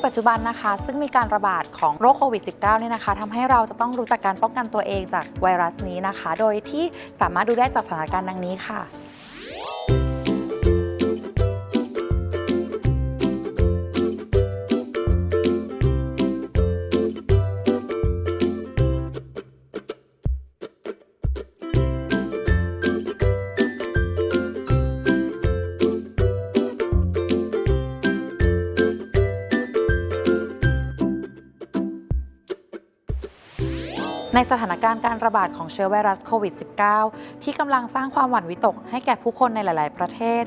ปัจจุบันนะคะซึ่งมีการระบาดของโรคโควิด -19 เนี่ยนะคะทำให้เราจะต้องรู้จักการป้องกันตัวเองจากไวรัสนี้นะคะโดยที่สามารถดูได้จากสถานการณ์ดังนี้ค่ะในสถานการณ์การระบาดของเชื้อไวรัสโควิด -19 ที่กำลังสร้างความหวั่นวิตกให้แก่ผู้คนในหลาย ๆ ประเทศ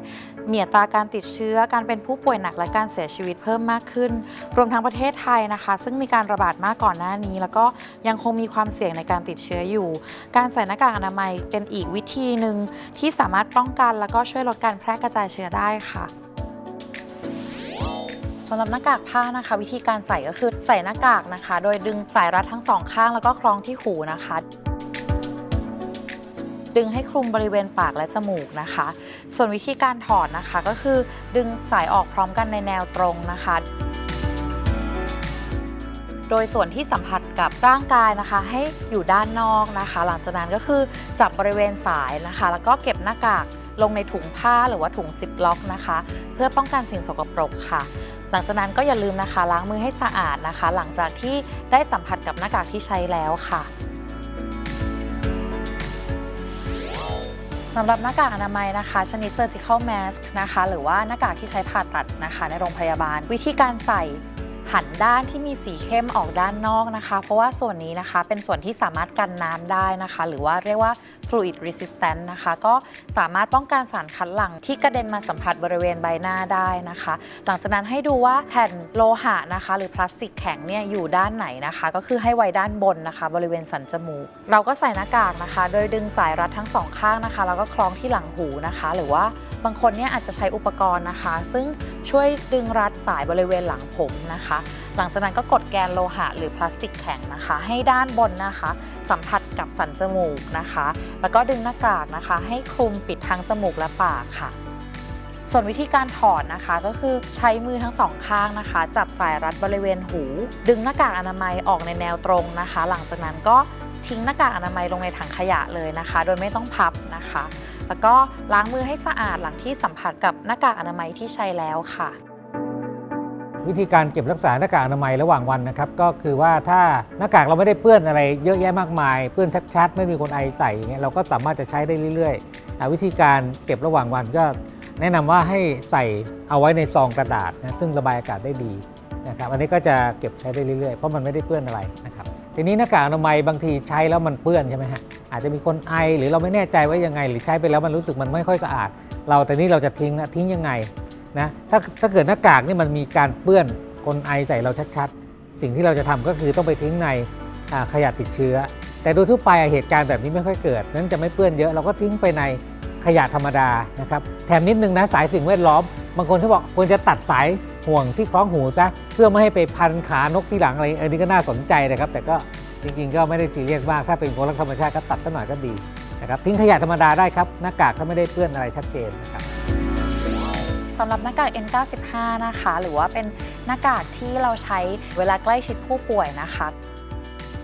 มีอัตราการติดเชื้อการเป็นผู้ป่วยหนักและการเสียชีวิตเพิ่มมากขึ้นรวมทั้งประเทศไทยนะคะซึ่งมีการระบาดมากก่อนหน้านี้แล้วก็ยังคงมีความเสี่ยงในการติดเชื้ออยู่การใส่หน้ากากอนามัยเป็นอีกวิธีหนึ่งที่สามารถป้องกันแล้วก็ช่วยลดการแพร่กระจายเชื้อได้ค่ะสำหรับหน้ากากผ้านะคะวิธีการใส่ก็คือใส่หน้ากากนะคะโดยดึงสายรัดทั้งสองข้างแล้วก็คล้องที่หูนะคะดึงให้คลุมบริเวณปากและจมูกนะคะส่วนวิธีการถอดนะคะก็คือดึงสายออกพร้อมกันในแนวตรงนะคะโดยส่วนที่สัมผัสกับร่างกายนะคะให้อยู่ด้านนอกนะคะหลังจากนั้นก็คือจับบริเวณสายนะคะแล้วก็เก็บหน้ากากลงในถุงผ้าหรือว่าถุงซิปล็อกนะคะเพื่อป้องกันสิ่งสกปรกค่ะหลังจากนั้นก็อย่าลืมนะคะล้างมือให้สะอาดนะคะหลังจากที่ได้สัมผัสกับหน้ากากที่ใช้แล้วค่ะสำหรับหน้ากากอนามัยนะคะชนิด surgical mask นะคะหรือว่าหน้ากากที่ใช้ผ่าตัดนะคะในโรงพยาบาลวิธีการใส่หันด้านที่มีสีเข้มออกด้านนอกนะคะเพราะว่าส่วนนี้นะคะเป็นส่วนที่สามารถกันน้ำได้นะคะหรือว่าเรียกว่า fluid resistant นะคะก็สามารถป้องกันสารคัดหลั่งที่กระเด็นมาสัมผัสบริเวณใบหน้าได้นะคะหลังจากนั้นให้ดูว่าแผ่นโลหะนะคะหรือพลาสติกแข็งเนี่ยอยู่ด้านไหนนะคะก็คือให้ไว้ด้านบนนะคะบริเวณสันจมูกเราก็ใส่หน้ากากนะคะโดยดึงสายรัดทั้งสองข้างนะคะแล้วก็คล้องที่หลังหูนะคะหรือว่าบางคนเนี่ยอาจจะใช้อุปกรณ์นะคะซึ่งช่วยดึงรัดสายบริเวณหลังผมนะคะหลังจากนั้นก็กดแกนโลหะหรือพลาสติกแข็งนะคะให้ด้านบนนะคะสัมผัสกับสันจมูกนะคะแล้วก็ดึงหน้ากากนะคะให้คลุมปิดทั้งจมูกและปากค่ะส่วนวิธีการถอดนะคะก็คือใช้มือทั้งสองข้างนะคะจับสายรัดบริเวณหูดึงหน้ากากอนามัยออกในแนวตรงนะคะหลังจากนั้นก็ทิ้งหน้ากากอนามัยลงในถังขยะเลยนะคะโดยไม่ต้องพับนะคะแล้วก็ล้างมือให้สะอาดหลังที่สัมผัสกับหน้ากากอนามัยที่ใช้แล้วค่ะวิธีการเก็บรักษาหน้ากากอนามัยระหว่างวันนะครับก็คือว่าถ้าหน้ากากเราไม่ได้เปื้อนอะไรเยอะแยะมากมายเปื้อนชัดๆไม่มีคนไอใส่อย่างเงี้ยเราก็สามารถจะใช้ได้เรื่อยๆวิธีการเก็บระหว่างวันก็แนะนำว่าให้ใส่เอาไว้ในซองกระดาษนะซึ่งระบายอากาศได้ดีนะครับอันนี้ก็จะเก็บใช้ได้เรื่อยๆเพราะมันไม่ได้เปื้อนอะไรนะครับทีนี้หน้ากากอนามัยบางทีใช้แล้วมันเปื้อนใช่ไหมฮะอาจจะมีคนไอหรือเราไม่แน่ใจว่ายังไงหรือใช้ไปแล้วมันรู้สึกมันไม่ค่อยสะอาดแต่นี้เราจะทิ้งยังไงนะถ้าเกิดหน้ากากนี่มันมีการเปื้อนคนไอใส่เราชัดๆสิ่งที่เราจะทำก็คือต้องไปทิ้งในขยะติดเชื้อแต่โดยทั่วไปเหตุการณ์แบบนี้ไม่ค่อยเกิดนั้นจะไม่เปื้อนเยอะเราก็ทิ้งไปในขยะธรรมดานะครับแถมนิดนึงนะสายสิ่งแวดล้อมบางคนเขาบอกควรจะตัดสายห่วงที่คล้องหูซะเพื่อไม่ให้ไปพันขานกที่หลังอะไรอันนี้ก็น่าสนใจนะครับแต่ก็จริงๆก็ไม่ได้ซีเรียสมากถ้าเป็นคนรักธรรมชาติก็ตัดสักหน่อยก็ดีนะครับทิ้งขยะธรรมดาได้ครับหน้ากากก็ไม่ได้เปื้อนอะไรชัดเจนนะครับสำหรับหน้ากาก N95 นะคะหรือว่าเป็นหน้ากากที่เราใช้เวลาใกล้ชิดผู้ป่วยนะคะ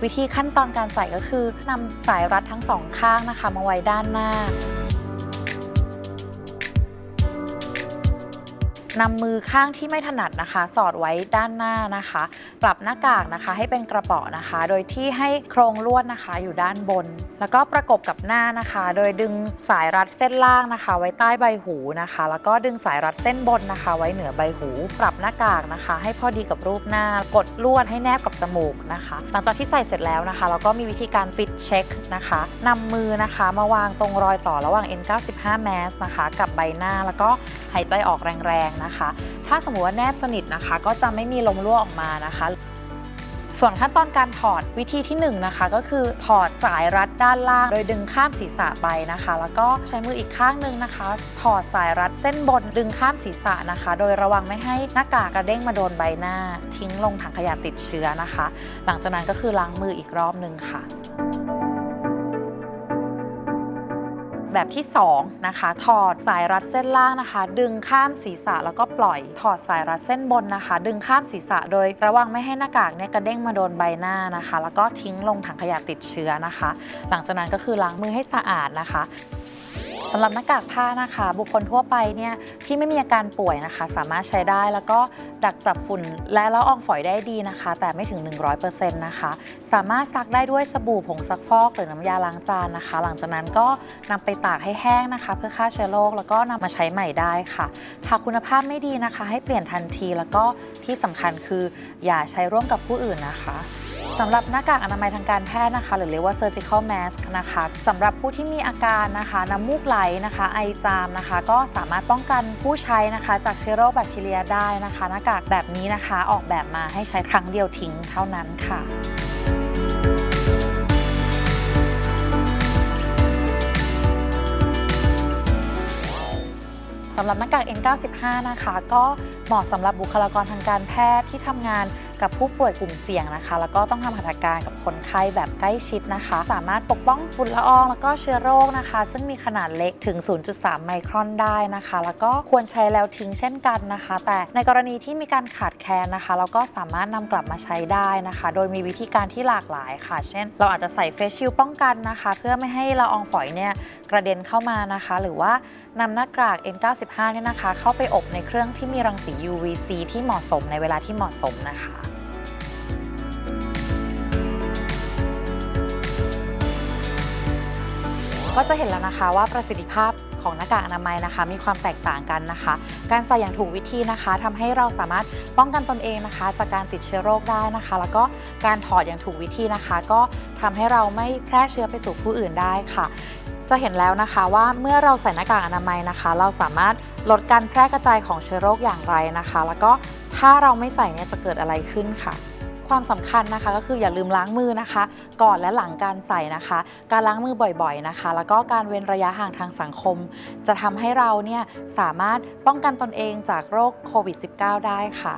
วิธีขั้นตอนการใส่ก็คือนำสายรัดทั้งสองข้างนะคะมาไว้ด้านหน้านำมือข้างที่ไม่ถนัดนะคะสอดไว้ด้านหน้านะคะปรับหน้ากากนะคะให้เป็นกระเป๋านะคะโดยที่ให้โครงลวดนะคะอยู่ด้านบนแล้วก็ประกบกับหน้านะคะโดยดึงสายรัดเส้นล่างนะคะไว้ใต้ใบหูนะคะแล้วก็ดึงสายรัดเส้นบนนะคะไว้เหนือใบหูปรับหน้ากากนะคะให้พอดีกับรูปหน้ากดลวดให้แนบกับจมูกนะคะหลังจากที่ใส่เสร็จแล้วนะคะเราก็มีวิธีการฟิตเช็คนะคะนำมือนะคะมาวางตรงรอยต่อระหว่าง N95 mask นะคะกับใบหน้าแล้วก็หายใจออกแรงๆนะคะถ้าสมมติว่าแนบสนิทนะคะก็จะไม่มีลมรั่วออกมานะคะส่วนขั้นตอนการถอดวิธีที่1นะคะก็คือถอดสายรัดด้านล่างโดยดึงข้ามศีรษะไปนะคะแล้วก็ใช้มืออีกข้างหนึ่งนะคะถอดสายรัดเส้นบนดึงข้ามศีรษะนะคะโดยระวังไม่ให้หน้ากากกระเด้งมาโดนใบหน้าทิ้งลงถังขยะติดเชื้อนะคะหลังจากนั้นก็คือล้างมืออีกรอบนึงค่ะ แบบที่2นะคะถอดสายรัดเส้นล่างนะคะดึงข้ามศีรษะแล้วก็ปล่อยถอดสายรัดเส้นบนนะคะดึงข้ามศีรษะโดยระวังไม่ให้หน้ากากเนี่ยกระเด้งมาโดนใบหน้านะคะแล้วก็ทิ้งลงถังขยะติดเชื้อนะคะหลังจากนั้นก็คือล้างมือให้สะอาดนะคะสำหรับหน้ากากผ้านะคะบุคคลทั่วไปเนี่ยที่ไม่มีอาการป่วยนะคะสามารถใช้ได้แล้วก็ดักจับฝุ่นและละอองฝอยได้ดีนะคะแต่ไม่ถึง 100% นะคะสามารถซักได้ด้วยสบู่ผงซักฟอกหรือน้ำยาล้างจานนะคะหลังจากนั้นก็นำไปตากให้แห้งนะคะเพื่อฆ่าเชื้อโรคแล้วก็นำมาใช้ใหม่ได้ค่ะหากคุณภาพไม่ดีนะคะให้เปลี่ยนทันทีแล้วก็ที่สำคัญคืออย่าใช้ร่วมกับผู้อื่นนะคะสำหรับหน้ากากอนามัยทางการแพทย์นะคะหรือเรียกว่า surgical mask นะคะสำหรับผู้ที่มีอาการนะคะน้ำมูกไหลนะคะไอจามนะคะก็สามารถป้องกันผู้ใช้นะคะจากเชื้อโรคแบคทีเรียได้นะคะหน้ากากแบบนี้นะคะออกแบบมาให้ใช้ครั้งเดียวทิ้งเท่านั้นค่ะสำหรับหน้ากาก N95 นะคะก็เหมาะสำหรับบุคลากรทางการแพทย์ที่ทำงานกับผู้ป่วยกลุ่มเสี่ยงนะคะแล้วก็ต้องทำหัตถการกับคนไข้แบบใกล้ชิดนะคะสามารถปกป้องฝุ่นละอองแล้วก็เชื้อโรคนะคะซึ่งมีขนาดเล็กถึง 0.3 ไมครอนได้นะคะแล้วก็ควรใช้แล้วทิ้งเช่นกันนะคะแต่ในกรณีที่มีการขาดแคลนนะคะเราก็สามารถนำกลับมาใช้ได้นะคะโดยมีวิธีการที่หลากหลายค่ะเช่นเราอาจจะใส่เฟซชิลด์ป้องกันนะคะเพื่อไม่ให้ละอองฝอยเนี่ยกระเด็นเข้ามานะคะหรือว่านำหน้ากาก N95 เนี่ยนะคะเข้าไปอบในเครื่องที่มีรังสี UVC ที่เหมาะสมในเวลาที่เหมาะสมนะคะก็จะเห็นแล้วนะคะว่าประสิทธิภาพของหน้ากากอนามัยนะคะมีความแตกต่างกันนะคะการใส่อย่างถูกวิธีนะคะทำให้เราสามารถป้องกันตนเองนะคะจากการติดเชื้อโรคได้นะคะแล้วก็การถอดอย่างถูกวิธีนะคะก็ทำให้เราไม่แพร่เชื้อไปสู่ผู้อื่นได้ค่ะจะเห็นแล้วนะคะว่าเมื่อเราใส่หน้ากากอนามัยนะคะเราสามารถลดการแพร่กระจายของเชื้อโรคอย่างไรนะคะแล้วก็ถ้าเราไม่ใส่เนี่ยจะเกิดอะไรขึ้นค่ะความสำคัญนะคะก็คืออย่าลืมล้างมือนะคะก่อนและหลังการใส่นะคะการล้างมือบ่อยๆนะคะแล้วก็การเว้นระยะห่างทางสังคมจะทำให้เราเนี่ยสามารถป้องกันตนเองจากโรคโควิด -19 ได้ค่ะ